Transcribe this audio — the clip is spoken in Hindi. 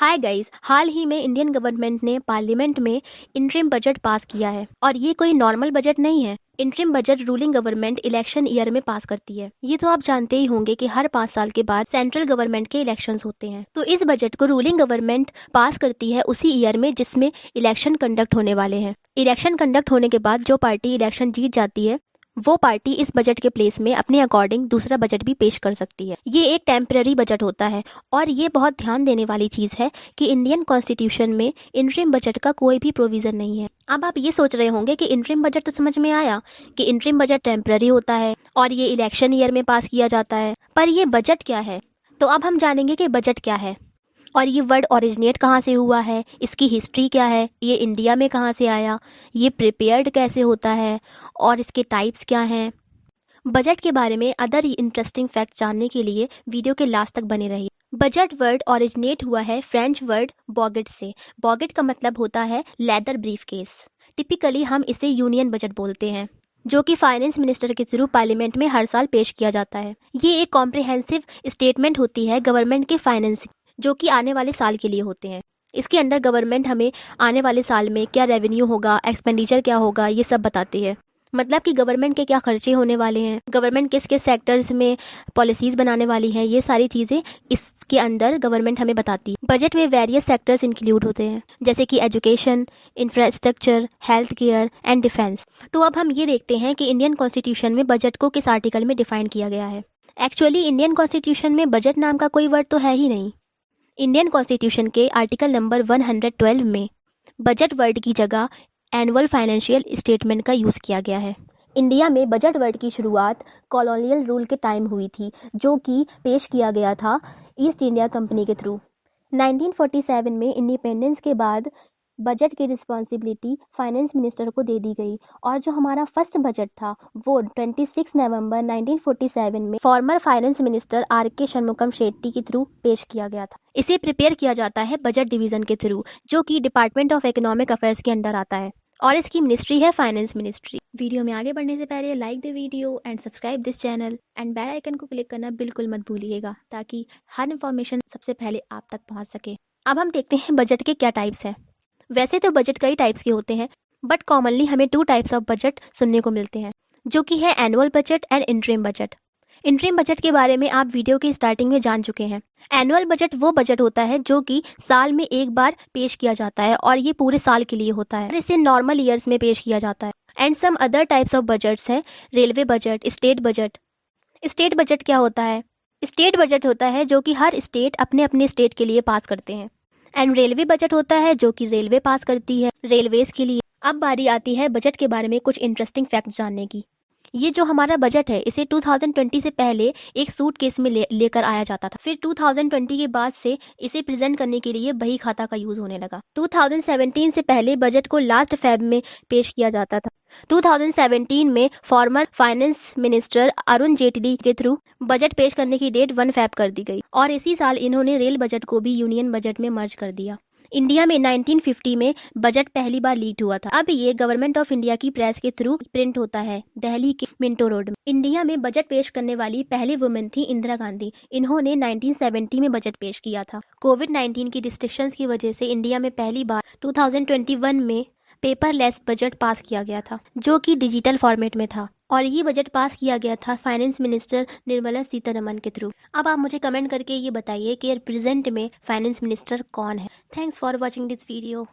हाय गाइस, हाल ही में इंडियन गवर्नमेंट ने पार्लियामेंट में इंटरिम बजट पास किया है और ये कोई नॉर्मल बजट नहीं है। Interim budget ruling government election year में पास करती है। ये तो आप जानते ही होंगे कि हर 5 साल के बाद सेंट्रल गवर्नमेंट के इलेक्शंस होते हैं, तो इस बजट को रूलिंग गवर्नमेंट पास करती है उसी ईयर में जिसमें इलेक्शन कंडक्ट होने वाले हैं। इलेक्शन कंडक्ट होने के बाद जो पार्टी इलेक्शन जीत जाती है वो पार्टी इस बजट के प्लेस में अपने अकॉर्डिंग दूसरा बजट भी पेश कर सकती है। ये एक टेम्पररी बजट होता है और ये बहुत ध्यान देने वाली चीज़ है कि इंडियन कॉन्स्टिट्यूशन में इंटरिम बजट का कोई भी प्रोविज़न नहीं है। अब आप ये सोच रहे होंगे कि इंटरिम बजट तो समझ में आया कि इंटरिम बजट टेम्पररी होता है और ये इलेक्शन ईयर में पास किया जाता है, पर ये बजट क्या है? तो अब हम जानेंगे कि बजट क्या है और ये वर्ड ओरिजिनेट कहाँ से हुआ है, इसकी हिस्ट्री क्या है, ये इंडिया में कहाँ से आया, ये प्रिपेयर्ड कैसे होता है और इसके टाइप्स क्या हैं। बजट के बारे में अदर इंटरेस्टिंग फैक्ट जानने के लिए वीडियो के लास्ट तक बने रहिए। बजट वर्ड ओरिजिनेट हुआ है फ्रेंच वर्ड बॉगेट से। बॉगेट का मतलब होता है लेदर ब्रीफकेस। टिपिकली हम इसे यूनियन बजट बोलते हैं, जो कि फाइनेंस मिनिस्टर के थ्रू पार्लियामेंट में हर साल पेश किया जाता है। ये एक कॉम्प्रिहेंसिव स्टेटमेंट होती है गवर्नमेंट के फाइनेंस जो कि आने वाले साल के लिए होते हैं। इसके अंदर गवर्नमेंट हमें आने वाले साल में क्या रेवेन्यू होगा, एक्सपेंडिचर क्या होगा, ये सब बताती है। मतलब कि गवर्नमेंट के क्या खर्चे होने वाले हैं, गवर्नमेंट किस किस सेक्टर्स में पॉलिसीज बनाने वाली है, ये सारी चीज़ें इसके अंदर गवर्नमेंट हमें बताती है। बजट में वेरियस सेक्टर्स इंक्लूड होते हैं जैसे कि education, infrastructure, health care and defence. तो अब हम ये देखते हैं कि इंडियन कॉन्स्टिट्यूशन में बजट को किस आर्टिकल में डिफाइन किया गया है। एक्चुअली इंडियन कॉन्स्टिट्यूशन में बजट नाम का कोई वर्ड तो है ही नहीं। इंडियन कॉन्स्टिट्यूशन के आर्टिकल नंबर 112 में बजट वर्ड की जगह एनुअल फाइनेंशियल स्टेटमेंट का यूज़ किया गया है। इंडिया में बजट वर्ड की शुरुआत कॉलोनियल रूल के टाइम हुई थी, जो कि पेश किया गया था ईस्ट इंडिया कंपनी के थ्रू। 1947 में इंडिपेंडेंस के बाद बजट की रिस्पॉन्सिबिलिटी फाइनेंस मिनिस्टर को दे दी गई और जो हमारा फर्स्ट बजट था वो 26 नवंबर 1947 में फॉर्मर फाइनेंस मिनिस्टर आर के शनमुगम शेट्टी के थ्रू पेश किया गया था। इसे प्रिपेयर किया जाता है बजट डिवीजन के थ्रू, जो कि डिपार्टमेंट ऑफ इकोनॉमिक अफेयर्स के अंडर आता है और इसकी मिनिस्ट्री है फाइनेंस मिनिस्ट्री। वीडियो में आगे बढ़ने से पहले like the video and subscribe this channel and bell icon को क्लिक करना बिल्कुल मत भूलिएगा ताकि हर इन्फॉर्मेशन सबसे पहले आप तक पहुंच सके। अब हम देखते हैं बजट के क्या टाइप्स हैं। वैसे तो बजट कई टाइप्स के होते हैं, बट कॉमनली हमें 2 टाइप्स ऑफ बजट सुनने को मिलते हैं, जो कि है annual budget and interim budget. Interim budget के बारे में आप वीडियो की स्टार्टिंग में जान चुके हैं। एनुअल बजट वो बजट होता है जो कि साल में एक बार पेश किया जाता है और ये पूरे साल के लिए होता है। इसे नॉर्मल ईयर्स में पेश किया जाता है। And some other types of budgets हैं railway budget, state budget. State budget क्या होता है? स्टेट बजट होता है जो कि हर स्टेट अपने अपने स्टेट के लिए पास करते हैं। एंड रेलवे बजट होता है जो कि रेलवे पास करती है रेलवेज के लिए। अब बारी आती है बजट के बारे में कुछ इंटरेस्टिंग फैक्ट्स जानने की। ये जो हमारा बजट है इसे 2020 से पहले एक सूटकेस में लेकर आया जाता था। फिर 2020 के बाद से इसे प्रेजेंट करने के लिए बही खाता का यूज होने लगा। 2017 से पहले बजट को लास्ट फेब में पेश किया जाता था। 2017 में former finance minister Arun Jaitley के थ्रू बजट पेश करने की डेट 1 फेब कर दी गई और इसी साल इन्होंने रेल बजट को भी यूनियन बजट में मर्ज कर दिया। इंडिया में 1950 में बजट पहली बार लीक हुआ था। अब ये गवर्नमेंट ऑफ इंडिया की प्रेस के थ्रू प्रिंट होता है दिल्ली के मिंटो रोड में। इंडिया में बजट पेश करने वाली पहली वुमेन थी इंदिरा गांधी। इन्होंने 1970 में बजट पेश किया था। कोविड-19 की रिस्ट्रिक्शंस की वजह से इंडिया में पहली बार 2021 में पेपरलेस बजट पास किया गया था, जो कि डिजिटल फॉर्मेट में था और ये बजट पास किया गया था फाइनेंस मिनिस्टर निर्मला सीतारमन के थ्रू। अब आप मुझे कमेंट करके ये बताइए कि प्रेजेंट में फाइनेंस मिनिस्टर कौन है। Thanks for watching this video.